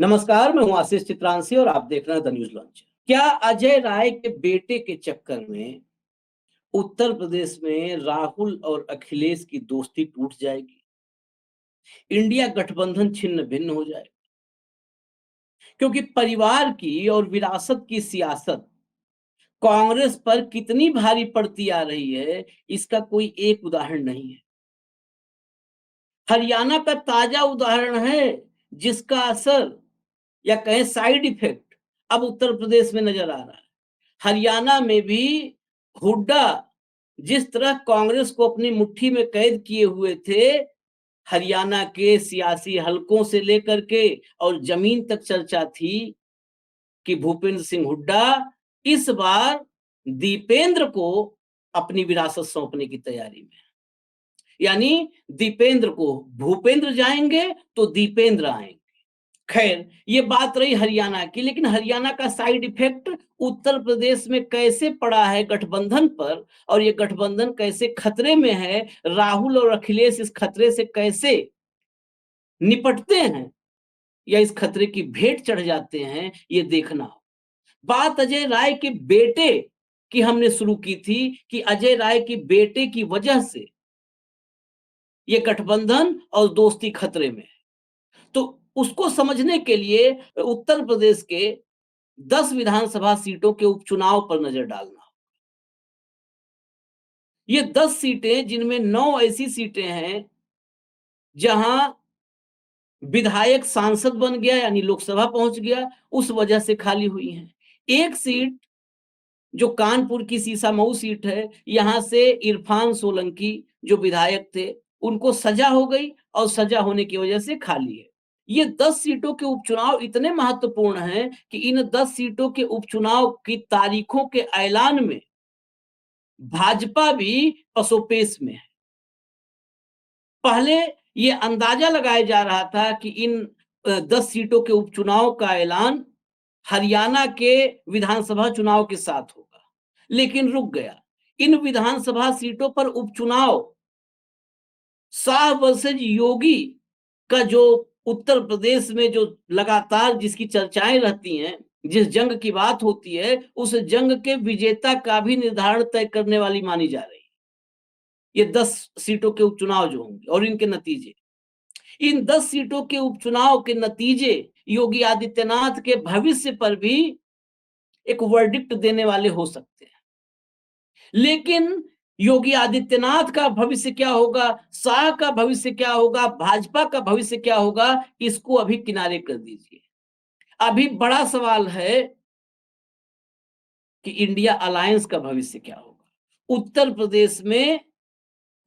नमस्कार, मैं हूं आशीष चित्रांशी और आप देख रहे हैं द न्यूज लॉन्च। क्या अजय राय के बेटे के चक्कर में उत्तर प्रदेश में राहुल और अखिलेश की दोस्ती टूट जाएगी? इंडिया गठबंधन छिन्न भिन्न हो जाएगा? क्योंकि परिवार की और विरासत की सियासत कांग्रेस पर कितनी भारी पड़ती आ रही है, इसका कोई एक उदाहरण नहीं है। हरियाणा का ताजा उदाहरण है, जिसका असर या कहें साइड इफेक्ट अब उत्तर प्रदेश में नजर आ रहा है। हरियाणा में भी हुड्डा जिस तरह कांग्रेस को अपनी मुट्ठी में कैद किए हुए थे, हरियाणा के सियासी हलकों से लेकर के और जमीन तक चर्चा थी कि भूपेंद्र सिंह हुड्डा इस बार दीपेंद्र को अपनी विरासत सौंपने की तैयारी में। यानी दीपेंद्र को भूपेंद्र जाएंगे तो दीपेंद्र आएंगे। खैर, ये बात रही हरियाणा की, लेकिन हरियाणा का साइड इफेक्ट उत्तर प्रदेश में कैसे पड़ा है गठबंधन पर, और ये गठबंधन कैसे खतरे में है, राहुल और अखिलेश इस खतरे से कैसे निपटते हैं या इस खतरे की भेंट चढ़ जाते हैं, ये देखना हो। बात अजय राय के बेटे की हमने शुरू की थी कि अजय राय के बेटे की वजह से ये गठबंधन और दोस्ती खतरे में है। तो उसको समझने के लिए उत्तर प्रदेश के 10 विधानसभा सीटों के उपचुनाव पर नजर डालना। ये 10 सीटें, जिनमें 9 ऐसी सीटें हैं जहां विधायक सांसद बन गया यानी लोकसभा पहुंच गया, उस वजह से खाली हुई हैं। एक सीट जो कानपुर की सीसामऊ सीट है, यहां से इरफान सोलंकी जो विधायक थे, उनको सजा हो गई और सजा होने की वजह से खाली है। ये 10 सीटों के उपचुनाव इतने महत्वपूर्ण हैं कि इन 10 सीटों के उपचुनाव की तारीखों के ऐलान में भाजपा भी पसोपेश में है। पहले ये अंदाजा लगाया जा रहा था कि इन 10 सीटों के उपचुनाव का ऐलान हरियाणा के विधानसभा चुनाव के साथ होगा, लेकिन रुक गया। इन विधानसभा सीटों पर उपचुनाव शाह वर्सेज योगी का जो उत्तर प्रदेश में जो लगातार जिसकी चर्चाएं रहती हैं, जिस जंग की बात होती है, उस जंग के विजेता का भी निर्धारण तय करने वाली मानी जा रही है ये 10 सीटों के उपचुनाव जो होंगे और इनके नतीजे। इन 10 सीटों के उपचुनाव के नतीजे योगी आदित्यनाथ के भविष्य पर भी एक वर्डिक्ट देने वाले हो सकते हैं। लेकिन योगी आदित्यनाथ का भविष्य क्या होगा, शाह का भविष्य क्या होगा, भाजपा का भविष्य क्या होगा, इसको अभी किनारे कर दीजिए। अभी बड़ा सवाल है कि इंडिया अलायंस का भविष्य क्या होगा। उत्तर प्रदेश में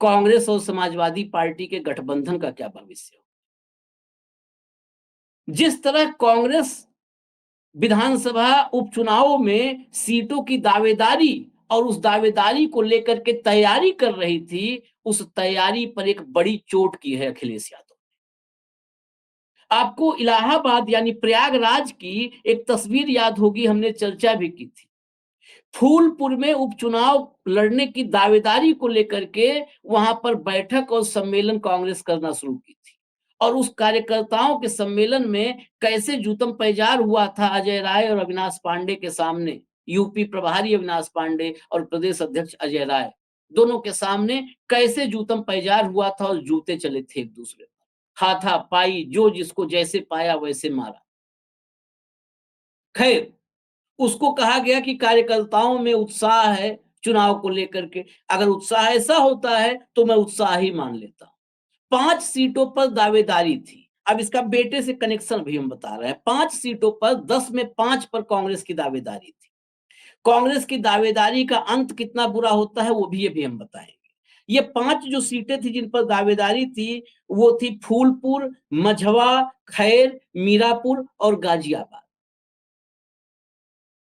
कांग्रेस और समाजवादी पार्टी के गठबंधन का क्या भविष्य होगा। जिस तरह कांग्रेस विधानसभा उपचुनावों में सीटों की दावेदारी और उस दावेदारी को लेकर के तैयारी कर रही थी, उस तैयारी पर एक बड़ी चोट की है अखिलेश यादव। आपको इलाहाबाद यानी प्रयागराज की एक तस्वीर याद होगी, हमने चर्चा भी की थी। फूलपुर में उपचुनाव लड़ने की दावेदारी को लेकर के वहां पर बैठक और सम्मेलन कांग्रेस करना शुरू की थी, और उस कार्यकर्ताओं के सम्मेलन में कैसे जूतम पैजार हुआ था अजय राय और अविनाश पांडे के सामने। यूपी प्रभारी अविनाश पांडे और प्रदेश अध्यक्ष अजय राय दोनों के सामने कैसे जूतम पैजार हुआ था और जूते चले थे एक दूसरे पर, हाथापाई, जो जिसको जैसे पाया वैसे मारा। खैर, उसको कहा गया कि कार्यकर्ताओं में उत्साह है चुनाव को लेकर के। अगर उत्साह ऐसा होता है तो मैं उत्साह ही मान लेता हूं। 5 सीटों पर दावेदारी थी। अब इसका बेटे से कनेक्शन भी हम बता रहे हैं। 5 सीटों पर 10 में 5 पर कांग्रेस की दावेदारी थी। कांग्रेस की दावेदारी का अंत कितना बुरा होता है वो भी हम बताएंगे। ये 5 जो सीटें थी जिन पर दावेदारी थी, वो थी फूलपुर, मझवा, खैर, मीरापुर और गाजियाबाद।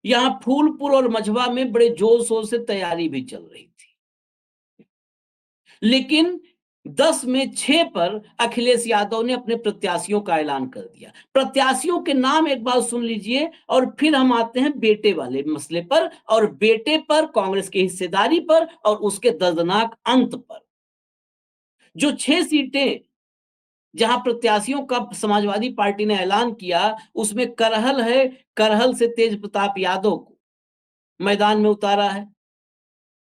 यहां फूलपुर और मझवा में बड़े जोर शोर से तैयारी भी चल रही थी, लेकिन 10 में 6 पर अखिलेश यादव ने अपने प्रत्याशियों का ऐलान कर दिया। प्रत्याशियों के नाम एक बार सुन लीजिए और फिर हम आते हैं बेटे वाले मसले पर, और बेटे पर, कांग्रेस की हिस्सेदारी पर और उसके दर्दनाक अंत पर। जो 6 सीटें जहां प्रत्याशियों का समाजवादी पार्टी ने ऐलान किया, उसमें करहल है, करहल से तेज प्रताप यादव को मैदान में उतारा है।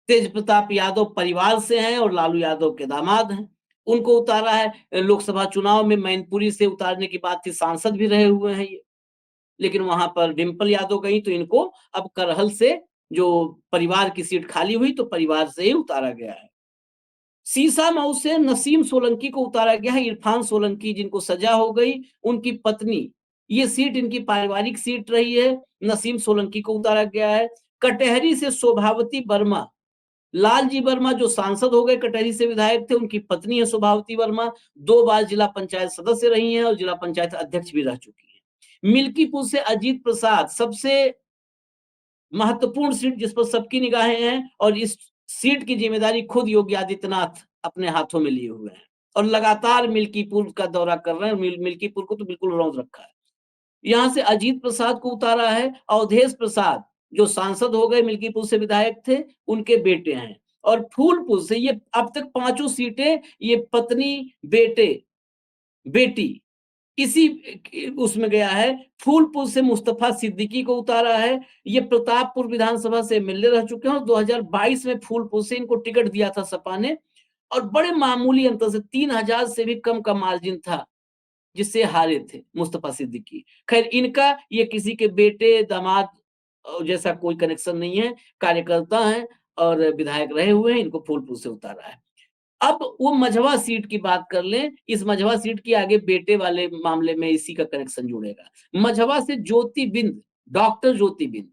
तेज प्रताप यादव परिवार से हैं और लालू यादव के दामाद हैं, उनको उतारा है। लोकसभा चुनाव में मैनपुरी से उतारने की बात थी, सांसद भी रहे हुए हैं ये, लेकिन वहां पर डिम्पल यादव गई तो इनको अब करहल से जो परिवार की सीट खाली हुई तो परिवार से ही उतारा गया है। सीसामऊ से नसीम सोलंकी को उतारा गया है। इरफान सोलंकी जिनको सजा हो गई, उनकी पत्नी, ये सीट इनकी पारिवारिक सीट रही है, नसीम सोलंकी को उतारा गया है। कटहरी से शोभावती वर्मा, लालजी वर्मा जो सांसद हो गए, कटहरी से विधायक थे, उनकी पत्नी है शोभावती वर्मा, 2 बार जिला पंचायत सदस्य रही हैं और जिला पंचायत अध्यक्ष भी रह चुकी हैं। मिल्कीपुर से अजीत प्रसाद, सबसे महत्वपूर्ण सीट जिस पर सबकी निगाहें हैं, और इस सीट की जिम्मेदारी खुद योगी आदित्यनाथ अपने हाथों में लिए हुए हैं और लगातार मिल्कीपुर का दौरा कर रहे हैं। मिल्कीपुर को तो बिल्कुल रौंद रखा है। यहाँ से अजीत प्रसाद को उतारा है। अवधेश प्रसाद जो सांसद हो गए, मिल्कीपुर से विधायक थे, उनके बेटे हैं। और फूलपुर से, ये अब तक पांचों सीटें ये पत्नी, बेटे, बेटी, इसी उसमें गया है। फूलपुर से मुस्तफा सिद्दीकी को उतारा है। ये प्रतापपुर विधानसभा से एमएलए रह चुके हैं और 2022 में फूलपुर से इनको टिकट दिया था सपा ने, और बड़े मामूली अंतर से 3000 से भी कम का मार्जिन था जिससे हारे थे मुस्तफा सिद्दीकी। खैर, इनका ये किसी के बेटे, दामाद जैसा कोई कनेक्शन नहीं है, कार्यकर्ता हैं और विधायक रहे हुए हैं, इनको फूलपुर से उतारा है। अब वो मझवा सीट की बात कर लें। इस मझवा सीट की आगे बेटे वाले मामले में इसी का कनेक्शन जुड़ेगा। मझवा से ज्योति बिंद, डॉक्टर ज्योति बिंद,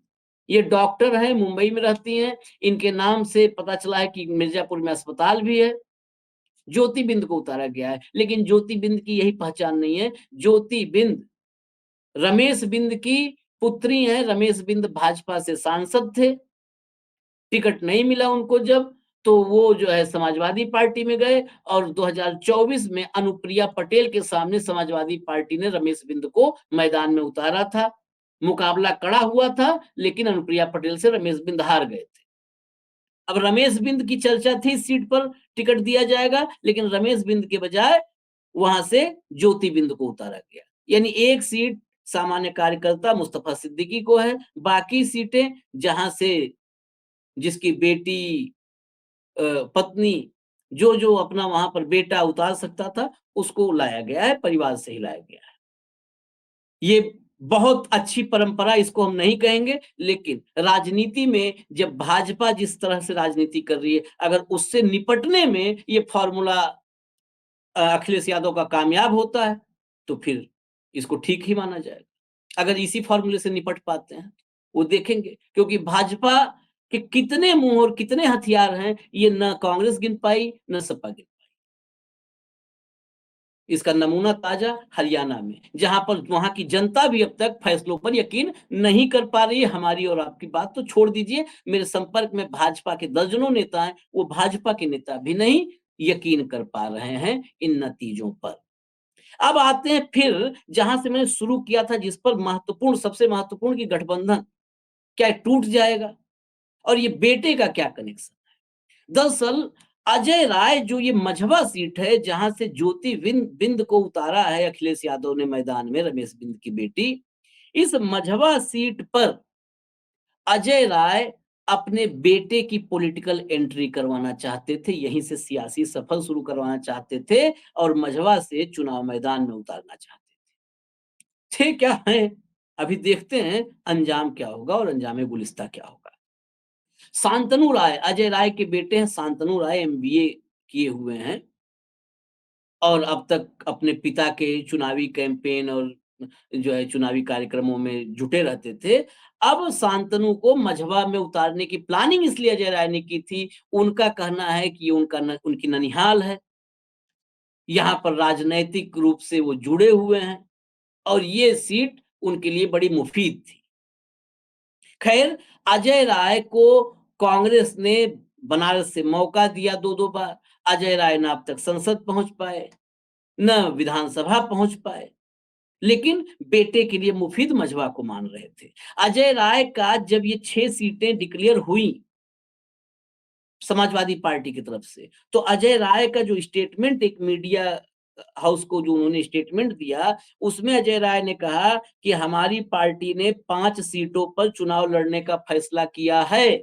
ये डॉक्टर है, मुंबई में रहती हैं। इनके नाम से पता चला है कि मिर्जापुर में अस्पताल भी है। ज्योति बिंद को उतारा गया है, लेकिन ज्योति बिंद की यही पहचान नहीं है। ज्योति बिंद रमेश बिंद की पुत्री है। रमेश बिंद भाजपा से सांसद थे, टिकट नहीं मिला उनको जब, तो वो जो है समाजवादी पार्टी में गए और 2024 में अनुप्रिया पटेल के सामने समाजवादी पार्टी ने रमेश बिंद को मैदान में उतारा था। मुकाबला कड़ा हुआ था, लेकिन अनुप्रिया पटेल से रमेश बिंद हार गए थे। अब रमेश बिंद की चर्चा थी, इस सीट पर टिकट दिया जाएगा, लेकिन रमेश बिंद के बजाय वहां से ज्योति बिंद को उतारा गया। यानी एक सीट सामान्य कार्यकर्ता मुस्तफा सिद्दीकी को है, बाकी सीटें जहां से जिसकी बेटी, पत्नी, जो जो अपना वहां पर बेटा उतार सकता था, उसको लाया गया है, परिवार से ही लाया गया है। ये बहुत अच्छी परंपरा इसको हम नहीं कहेंगे, लेकिन राजनीति में जब भाजपा जिस तरह से राजनीति कर रही है, अगर उससे निपटने में ये फॉर्मूला अखिलेश यादव का कामयाब होता है, तो फिर इसको ठीक ही माना जाएगा। अगर इसी फॉर्मूले से निपट पाते हैं, वो देखेंगे, क्योंकि भाजपा के कितने मुंह और कितने हथियार हैं, ये न कांग्रेस गिन पाई, न सपा गिन पाई। इसका नमूना ताजा हरियाणा में, जहां पर वहां की जनता भी अब तक फैसलों पर यकीन नहीं कर पा रही है। हमारी और आपकी बात तो छोड़ दीजिए, मेरे संपर्क में भाजपा के दर्जनों नेता हैं, वो भाजपा के नेता भी नहीं यकीन कर पा रहे हैं इन नतीजों पर। अब आते हैं फिर जहां से मैंने शुरू किया था, जिस पर महत्वपूर्ण, सबसे महत्वपूर्ण, की गठबंधन क्या टूट जाएगा और ये बेटे का क्या कनेक्शन। दरअसल अजय राय, जो ये मझवा सीट है जहां से ज्योति बिंद को उतारा है अखिलेश यादव ने मैदान में, रमेश बिंद की बेटी, इस मझवा सीट पर अजय राय अपने बेटे की पॉलिटिकल एंट्री करवाना चाहते थे, यहीं से सियासी सफर शुरू करवाना चाहते थे और मझवा से चुनाव मैदान में उतारना चाहते थे क्या है। अभी देखते हैं अंजाम क्या होगा और अंजाम गुलिस्ता क्या होगा। शांतनु राय, अजय राय के बेटे हैं शांतनु राय, एमबीए किए हुए हैं और अब तक अपने पिता के चुनावी कैंपेन और जो है चुनावी कार्यक्रमों में जुटे रहते थे। अब शांतनु को मझवा में उतारने की प्लानिंग इसलिए अजय राय ने की थी, उनका कहना है कि ये उनकी ननिहाल है, यहाँ पर राजनैतिक रूप से वो जुड़े हुए हैं और ये सीट उनके लिए बड़ी मुफीद थी। खैर, अजय राय को कांग्रेस ने बनारस से मौका दिया 2-2 बार। अजय राय ना अब तक संसद पहुंच पाए, न विधानसभा पहुंच पाए, लेकिन बेटे के लिए मुफीद मझवा को मान रहे थे। अजय राय का जब ये 6 सीटें डिक्लेयर हुई समाजवादी पार्टी की तरफ से, तो अजय राय का जो स्टेटमेंट एक मीडिया हाउस को जो उन्होंने स्टेटमेंट दिया, उसमें अजय राय ने कहा कि हमारी पार्टी ने 5 सीटों पर चुनाव लड़ने का फैसला किया है।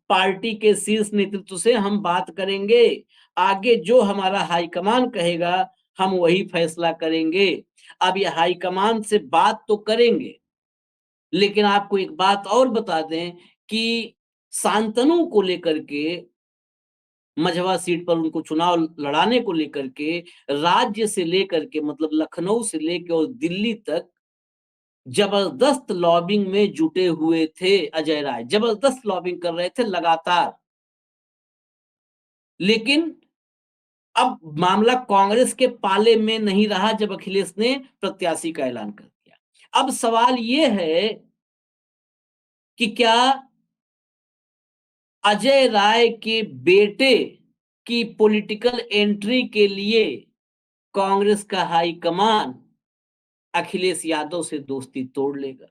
पार्टी के शीर्ष नेतृत्व से हम बात करेंगे। आगे जो हमारा हाईकमान कहेगा, हम वही फैसला करेंगे। अब ये हाईकमान से बात तो करेंगे, लेकिन आपको एक बात और बता दें कि शांतनु को लेकर के, मझवा सीट पर उनको चुनाव लड़ाने को लेकर के, राज्य से लेकर के मतलब लखनऊ से लेके और दिल्ली तक जबरदस्त लॉबिंग में जुटे हुए थे अजय राय, जबरदस्त लॉबिंग कर रहे थे लगातार। लेकिन अब मामला कांग्रेस के पाले में नहीं रहा जब अखिलेश ने प्रत्याशी का ऐलान कर दिया। अब सवाल ये है कि क्या अजय राय के बेटे की पॉलिटिकल एंट्री के लिए कांग्रेस का हाईकमान अखिलेश यादव से दोस्ती तोड़ लेगा?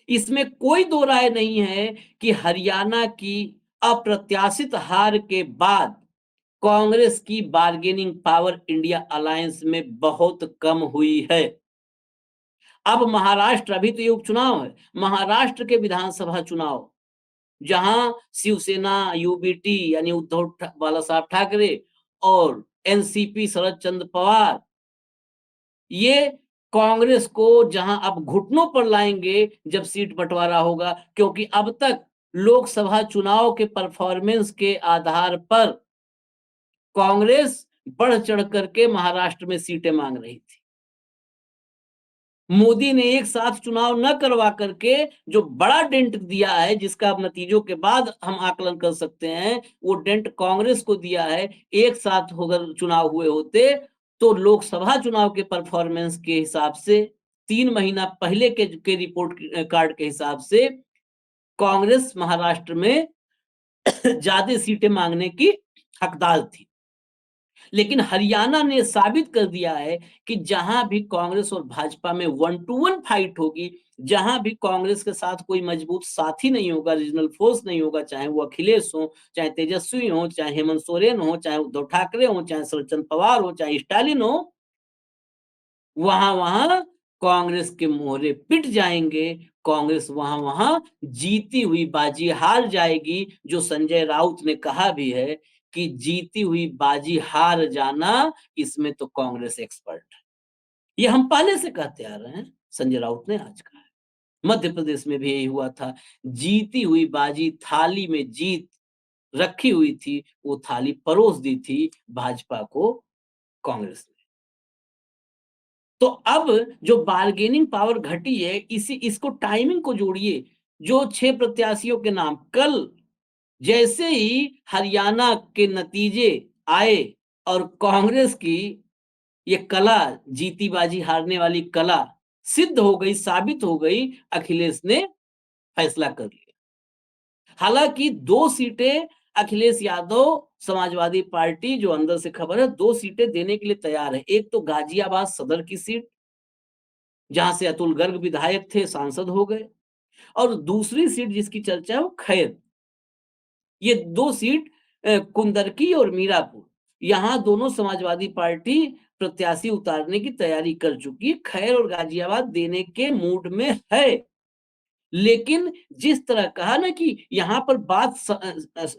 इसमें कोई दो राय नहीं है कि हरियाणा की अप्रत्याशित हार के बाद कांग्रेस की बार्गेनिंग पावर इंडिया अलायंस में बहुत कम हुई है। अब महाराष्ट्र, अभी तो ये उपचुनाव है, महाराष्ट्र के विधानसभा चुनाव, जहां शिवसेना, यूबीटी यानी उद्धव बाला साहब ठाकरे और एनसीपी शरद चंद्र पवार, ये कांग्रेस को जहां अब घुटनों पर लाएंगे जब सीट बंटवारा होगा, क्योंकि अब तक लोकसभा चुनाव के परफॉर्मेंस के आधार पर कांग्रेस बढ़ चढ़ करके महाराष्ट्र में सीटें मांग रही थी। मोदी ने एक साथ चुनाव न करवा करके जो बड़ा डेंट दिया है, जिसका अब नतीजों के बाद हम आकलन कर सकते हैं, वो डेंट कांग्रेस को दिया है। एक साथ अगर चुनाव हुए होते तो लोकसभा चुनाव के परफॉर्मेंस के हिसाब से 3 महीना पहले के रिपोर्ट कार्ड के हिसाब से कांग्रेस महाराष्ट्र में ज्यादा सीटें मांगने की हकदार थी। लेकिन हरियाणा ने साबित कर दिया है कि जहां भी कांग्रेस और भाजपा में 1-to-1 फाइट होगी, जहां भी कांग्रेस के साथ कोई मजबूत साथी नहीं होगा, रीजनल फोर्स नहीं होगा, चाहे वो अखिलेश हो, चाहे तेजस्वी हो, चाहे हेमंत सोरेन हो, चाहे उद्धव ठाकरे हो, चाहे शरदचंद्र पवार हो, चाहे स्टालिन हो, वहां वहां कांग्रेस के मोहरे पिट जाएंगे। कांग्रेस वहां वहां जीती हुई बाजी हार जाएगी। जो संजय राउत ने कहा भी है कि जीती हुई बाजी हार जाना, इसमें तो कांग्रेस एक्सपर्ट है। ये हम पहले से कहते आ रहे हैं, संजय राउत ने आज कहा है। मध्य प्रदेश में भी यही हुआ था। जीती हुई बाजी, थाली में जीत रखी हुई थी, वो थाली परोस दी थी भाजपा को कांग्रेस ने। तो अब जो बार्गेनिंग पावर घटी है, इसको टाइमिंग को जोड़िए। जो 6 प्रत्याशियों के नाम कल जैसे ही हरियाणा के नतीजे आए और कांग्रेस की ये कला, जीती बाजी हारने वाली कला सिद्ध हो गई, साबित हो गई, अखिलेश ने फैसला कर लिया। हालांकि 2 सीटें अखिलेश यादव समाजवादी पार्टी, जो अंदर से खबर है, 2 सीटें देने के लिए तैयार है। एक तो गाजियाबाद सदर की सीट, जहां से अतुल गर्ग विधायक थे, सांसद हो गए, और दूसरी सीट जिसकी चर्चा है वो खैर। ये 2 सीट कुंदरकी और मीरापुर, यहाँ दोनों समाजवादी पार्टी प्रत्याशी उतारने की तैयारी कर चुकी है। खैर और गाजियाबाद देने के मूड में है। लेकिन जिस तरह कहा ना कि यहाँ पर बात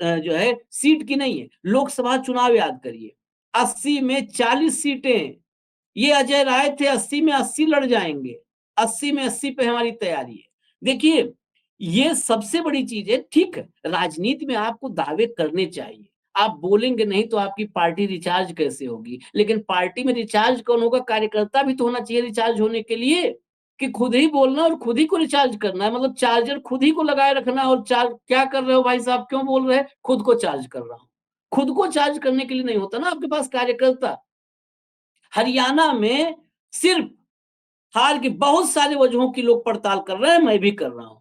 जो है सीट की नहीं है, लोकसभा चुनाव याद करिए, 80 में 40 सीटें, ये अजय राय थे 80 में 80 लड़ जाएंगे, 80 में 80 पे हमारी तैयारी है। देखिए, ये सबसे बड़ी चीज है। ठीक है, राजनीति में आपको दावे करने चाहिए, आप बोलेंगे नहीं तो आपकी पार्टी रिचार्ज कैसे होगी? लेकिन पार्टी में रिचार्ज कौन होगा? कार्यकर्ता भी तो होना चाहिए रिचार्ज होने के लिए। कि खुद ही बोलना और खुद ही को रिचार्ज करना है, मतलब चार्जर खुद ही को लगाए रखना, और चार्ज क्या कर रहे हो भाई साहब, क्यों बोल रहे हैं? खुद को चार्ज कर रहा हूं। खुद को चार्ज करने के लिए नहीं होता ना आपके पास कार्यकर्ता। हरियाणा में सिर्फ हार की बहुत सारे वजहों की लोग पड़ताल कर रहे हैं, मैं भी कर रहा हूं।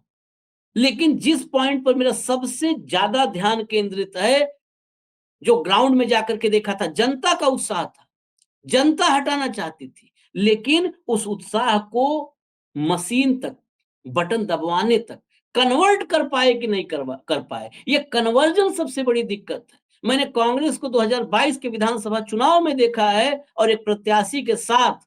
लेकिन जिस पॉइंट पर मेरा सबसे ज्यादा ध्यान केंद्रित है, जो ग्राउंड में जाकर के देखा था, जनता का उत्साह था। जनता हटाना चाहती थी, लेकिन उस उत्साह को मशीन तक, बटन दबवाने तक कन्वर्ट कर पाए कि नहीं कर पाए, ये कन्वर्जन सबसे बड़ी दिक्कत है। मैंने कांग्रेस को 2022 के विधानसभा चुनाव में देखा है और एक प्रत्याशी के साथ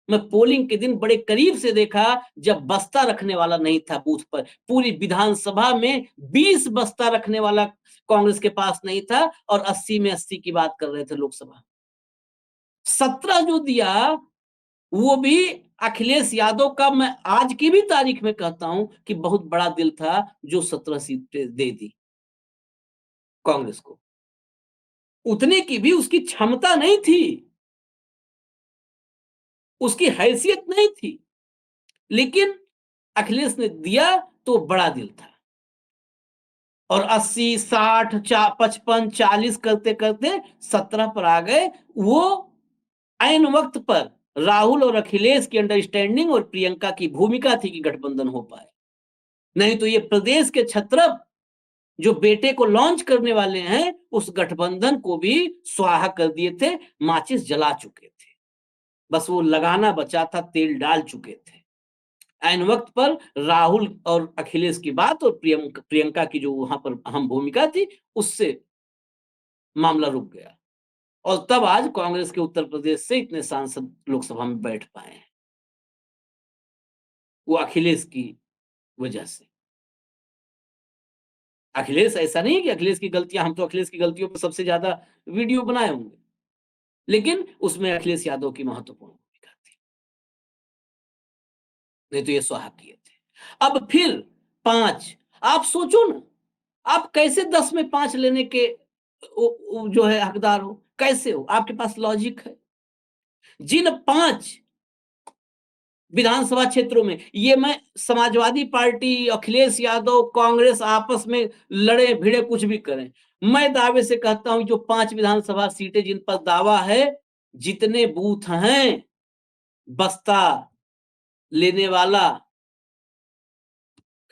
मैं पोलिंग के दिन बड़े करीब से देखा, जब बस्ता रखने वाला नहीं था बूथ पर। पूरी विधानसभा में 20 बस्ता रखने वाला कांग्रेस के पास नहीं था और 80 में 80 की बात कर रहे थे लोकसभा। 17 जो दिया वो भी अखिलेश यादव का, मैं आज की भी तारीख में कहता हूं कि बहुत बड़ा दिल था जो 17 सीटें दे दी कांग्रेस को। उतने की भी उसकी क्षमता नहीं थी, उसकी हैसियत नहीं थी, लेकिन अखिलेश ने दिया तो बड़ा दिल था। और 80, 60, 55, 40 करते करते 17 पर आ गए। वो ऐन वक्त पर राहुल और अखिलेश की अंडरस्टैंडिंग और प्रियंका की भूमिका थी कि गठबंधन हो पाए, नहीं तो ये प्रदेश के छत्रप जो बेटे को लॉन्च करने वाले हैं उस गठबंधन को भी स्वाहा कर दिए थे, माचिस जला चुके थे, बस वो लगाना बचा था, तेल डाल चुके थे। ऐन वक्त पर राहुल और अखिलेश की बात और प्रियंका की जो वहां पर अहम भूमिका थी, उससे मामला रुक गया। और तब आज कांग्रेस के उत्तर प्रदेश से इतने सांसद लोकसभा में बैठ पाए हैं, वो अखिलेश की वजह से। अखिलेश ऐसा नहीं है कि अखिलेश की गलतियां, हम तो अखिलेश की गलतियों पर सबसे ज्यादा वीडियो बनाए होंगे, लेकिन उसमें अखिलेश यादव की महत्वपूर्ण भूमिका थी, नहीं तो ये स्वाहा किए थे। अब फिर 5, आप सोचो ना, आप कैसे 10 में 5 लेने के जो है हकदार हो, कैसे हो? आपके पास लॉजिक है? जिन 5 विधानसभा क्षेत्रों में, ये मैं समाजवादी पार्टी, अखिलेश यादव, कांग्रेस आपस में लड़े भिड़े कुछ भी करें, मैं दावे से कहता हूं जो 5 विधानसभा सीटें जिन पर दावा है, जितने बूथ हैं, बस्ता लेने वाला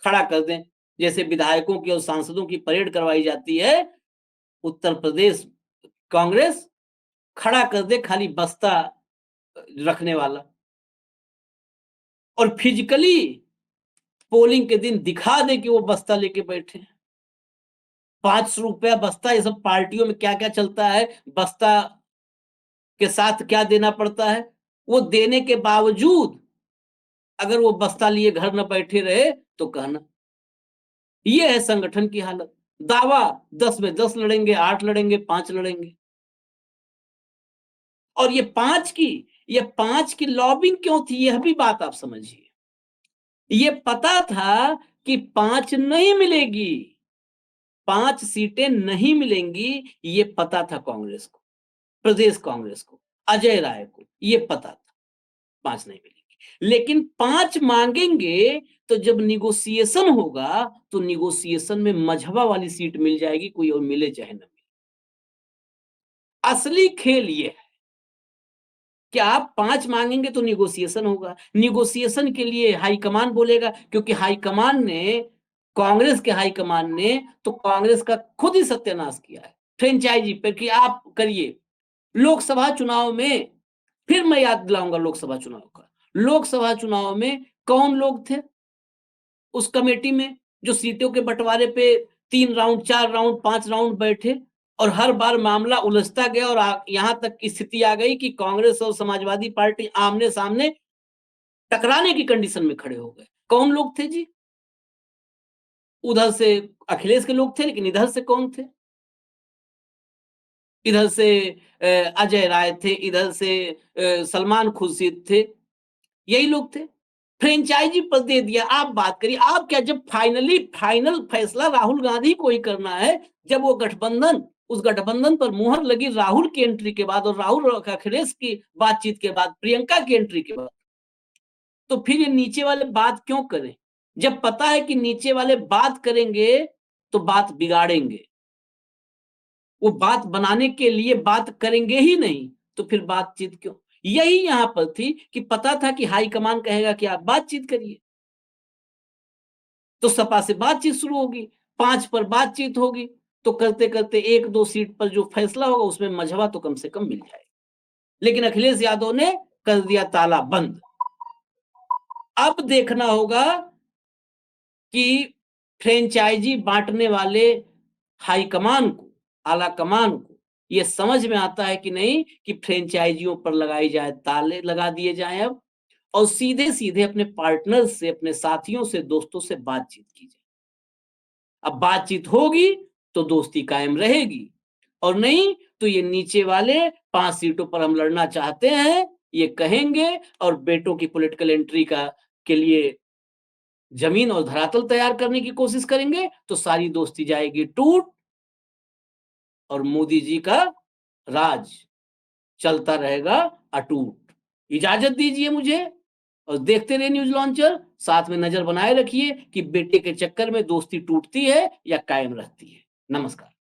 खड़ा कर दें। जैसे विधायकों की और सांसदों की परेड करवाई जाती है, उत्तर प्रदेश कांग्रेस खड़ा कर दे खाली बस्ता रखने वाला, और फिजिकली पोलिंग के दिन दिखा दे कि वो बस्ता लेके बैठे हैं। 500 रुपया बस्ता, ये सब पार्टियों में क्या क्या चलता है, बस्ता के साथ क्या देना पड़ता है, वो देने के बावजूद अगर वो बस्ता लिए घर न बैठे रहे तो कहना। ये है संगठन की हालत। दावा 10 में 10 लड़ेंगे, 8 लड़ेंगे, 5 लड़ेंगे। और ये 5 की लॉबिंग क्यों थी, यह भी बात आप समझिए। ये पता था कि 5 नहीं मिलेगी, 5 सीटें नहीं मिलेंगी, ये पता था कांग्रेस को, प्रदेश कांग्रेस को, अजय राय को, ये पता था 5 नहीं मिलेंगी। लेकिन 5 मांगेंगे तो जब निगोसिएशन होगा तो निगोसिएशन में मझबा वाली सीट मिल जाएगी, कोई और मिले चाहे न मिले। असली खेल ये है कि आप 5 मांगेंगे तो निगोसिएशन होगा। निगोसिएशन के लिए हाईकमान बोलेगा, क्योंकि हाईकमान ने, कांग्रेस के हाईकमान ने तो कांग्रेस का खुद ही सत्यानाश किया है फ्रेंचाइजी पे कि आप करिए। लोकसभा चुनाव में, फिर मैं याद दिलाऊंगा लोकसभा चुनाव का, लोकसभा चुनाव में कौन लोग थे उस कमेटी में जो सीटों के बंटवारे पे 3 राउंड, 4 राउंड, 5 राउंड बैठे, और हर बार मामला उलझता गया और यहां तक की स्थिति आ गई कि कांग्रेस और समाजवादी पार्टी आमने सामने टकराने की कंडीशन में खड़े हो गए। कौन लोग थे जी? उधर से अखिलेश के लोग थे, लेकिन इधर से कौन थे? इधर से अजय राय थे, इधर से सलमान खुर्शीद थे, यही लोग थे। फ्रेंचाइजी पर दे दिया। आप बात करिए, आप क्या, जब फाइनल फैसला राहुल गांधी को ही करना है, जब वो गठबंधन, उस गठबंधन पर मुहर लगी राहुल की एंट्री के बाद और राहुल और अखिलेश की बातचीत के बाद, प्रियंका की एंट्री के बाद, तो फिर ये नीचे वाले बात क्यों करें? जब पता है कि नीचे वाले बात करेंगे तो बात बिगाड़ेंगे, वो बात बनाने के लिए बात करेंगे ही नहीं, तो फिर बातचीत क्यों? यही यहां पर थी कि पता था कि हाईकमान कहेगा कि आप बातचीत करिए, तो सपा से बातचीत शुरू होगी, 5 पर बातचीत होगी, तो करते करते 1-2 सीट पर जो फैसला होगा उसमें मझबा तो कम से कम मिल जाएगा। लेकिन अखिलेश यादव ने कर दिया ताला बंद। अब देखना होगा कि फ्रेंचाइजी बांटने वाले हाईकमान को आला कमान को ये समझ में आता है कि नहीं कि फ्रेंचाइजियों पर लगाई जाए ताले लगा दिए जाएँ अब और सीधे-सीधे अपने पार्टनर्स से, अपने साथियों से, दोस्तों से बातचीत की जाए। अब बातचीत होगी तो दोस्ती कायम रहेगी और नहीं तो ये नीचे वाले 5 सीटों पर हम लड़ना चाहते हैं, ये कहेंगे और बेटों की पॉलिटिकल एंट्री का के लिए ज़मीन और धरातल तैयार करने की कोशिश करेंगे, तो सारी दोस्ती जाएगी टूट और मोदी जी का राज चलता रहेगा अटूट। इजाज़त दीजिए मुझे और देखते रहिए न्यूज़ लॉन्चर, साथ में नज़र बनाए रखिए कि बेटे के चक्कर में दोस्ती टूटती है या कायम रहती है। नमस्कार।